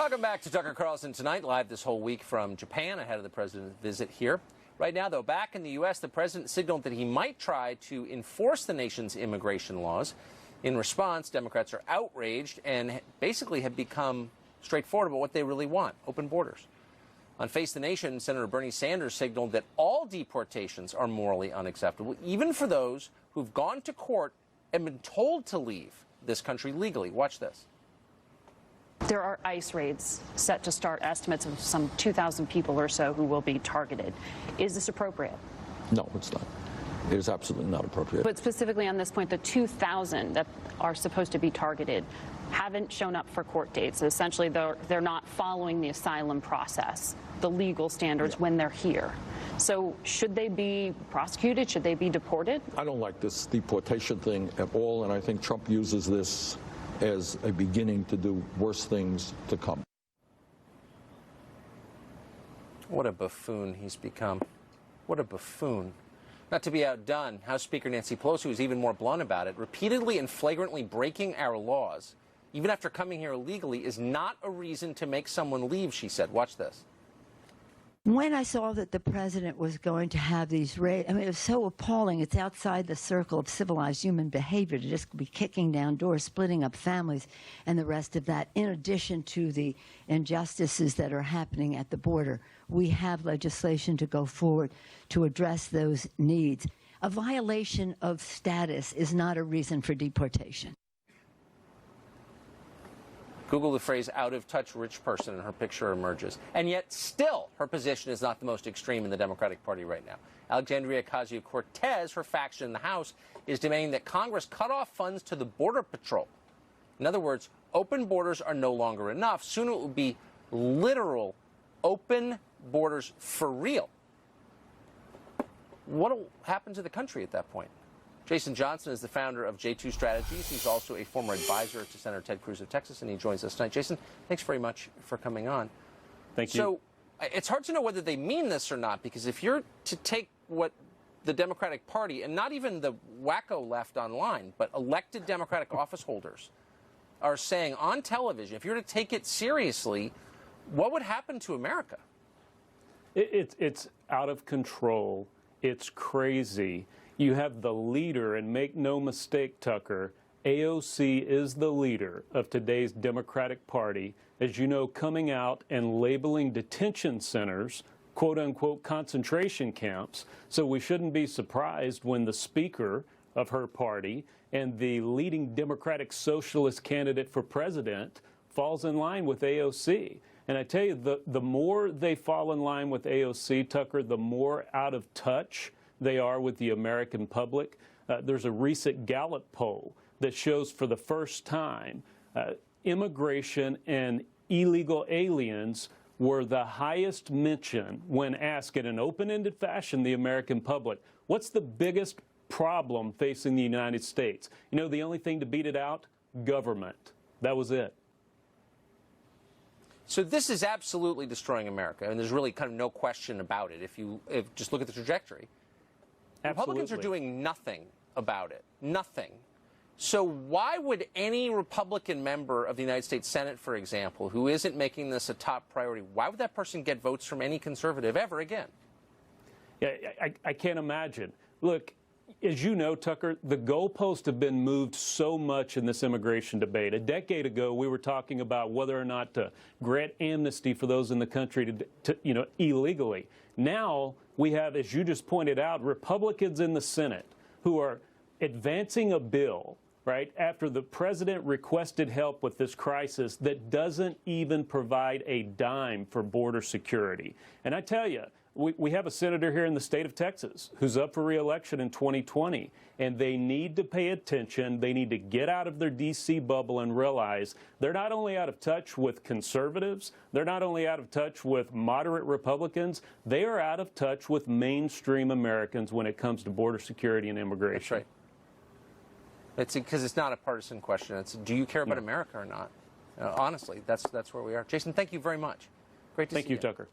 Welcome back to Tucker Carlson Tonight, live this whole week from Japan ahead of the president's visit here. Right now, though, back in the U.S., the president signaled that he might try to enforce the nation's immigration laws. In response, Democrats are outraged and basically have become straightforward about what they really want: open borders. On Face the Nation, Senator Bernie Sanders signaled that all deportations are morally unacceptable, even for those who've gone to court and been told to leave this country legally. Watch this. There are ICE raids set to start, estimates of some 2,000 people or so who will be targeted. Is this appropriate? No, it's not. It is absolutely not appropriate. But specifically on this point, the 2,000 that are supposed to be targeted haven't shown up for court dates. Essentially, they're not following the asylum process, the legal standards when they're here. So should they be prosecuted? Should they be deported? I don't like this deportation thing at all, and I think Trump uses this as a beginning to do worse things to come. What a buffoon he's become. What a buffoon. Not to be outdone, House Speaker Nancy Pelosi was even more blunt about it. Repeatedly and flagrantly breaking our laws, even after coming here illegally, is not a reason to make someone leave, she said. Watch this. When I saw that the president was going to have these raids, I mean, it was so appalling. It's outside the circle of civilized human behavior to just be kicking down doors, splitting up families, and the rest of that. In addition to the injustices that are happening at the border, we have legislation to go forward to address those needs. A violation of status is not a reason for deportation. Google the phrase out-of-touch rich person and her picture emerges. And yet still, her position is not the most extreme in the Democratic Party right now. Alexandria Ocasio-Cortez, her faction in the House, is demanding that Congress cut off funds to the Border Patrol. In other words, open borders are no longer enough. Soon it will be literal open borders for real. What will happen to the country at that point? Jason Johnson is the founder of J2 Strategies. He's also a former advisor to Senator Ted Cruz of Texas, and he joins us tonight. Jason, thanks very much for coming on. Thank you. So it's hard to know whether they mean this or not, because if you're to take what the Democratic Party, and not even the wacko left online, but elected Democratic office holders are saying on television, if you're to take it seriously, what would happen to America? It's out of control. It's crazy. You have the leader, and make no mistake, Tucker, AOC is the leader of today's Democratic Party, as you know, coming out and labeling detention centers, quote-unquote, concentration camps. So we shouldn't be surprised when the speaker of her party and the leading Democratic socialist candidate for president falls in line with AOC. And I tell you, the more they fall in line with AOC, Tucker, the more out of touch they are with the American public. There's a recent Gallup poll that shows for the first time immigration and illegal aliens were the highest mention when asked in an open-ended fashion the American public, what's the biggest problem facing the United States? You know, the only thing to beat it out? Government. That was it. So this is absolutely destroying America, and there's really kind of no question about it if you just look at the trajectory. Absolutely. Republicans are doing nothing about it. Nothing. So why would any Republican member of the United States Senate, for example, who isn't making this a top priority, why would that person get votes from any conservative ever again? Yeah, I can't imagine. Look, as you know, Tucker, the goalposts have been moved so much in this immigration debate. A decade ago, we were talking about whether or not to grant amnesty for those in the country to illegally. Now we have, as you just pointed out, Republicans in the Senate who are advancing a bill, right, after the president requested help with this crisis that doesn't even provide a dime for border security. And I tell you, we have a senator here in the state of Texas who's up for re-election in 2020, and they need to pay attention. They need to get out of their D.C. bubble and realize they're not only out of touch with conservatives, they're not only out of touch with moderate Republicans, they are out of touch with mainstream Americans when it comes to border security and immigration. That's right. It's because it's not a partisan question. It's, do you care about America or not? Honestly, that's where we are. Jason, thank you very much. Great to see you. Thank you, Tucker.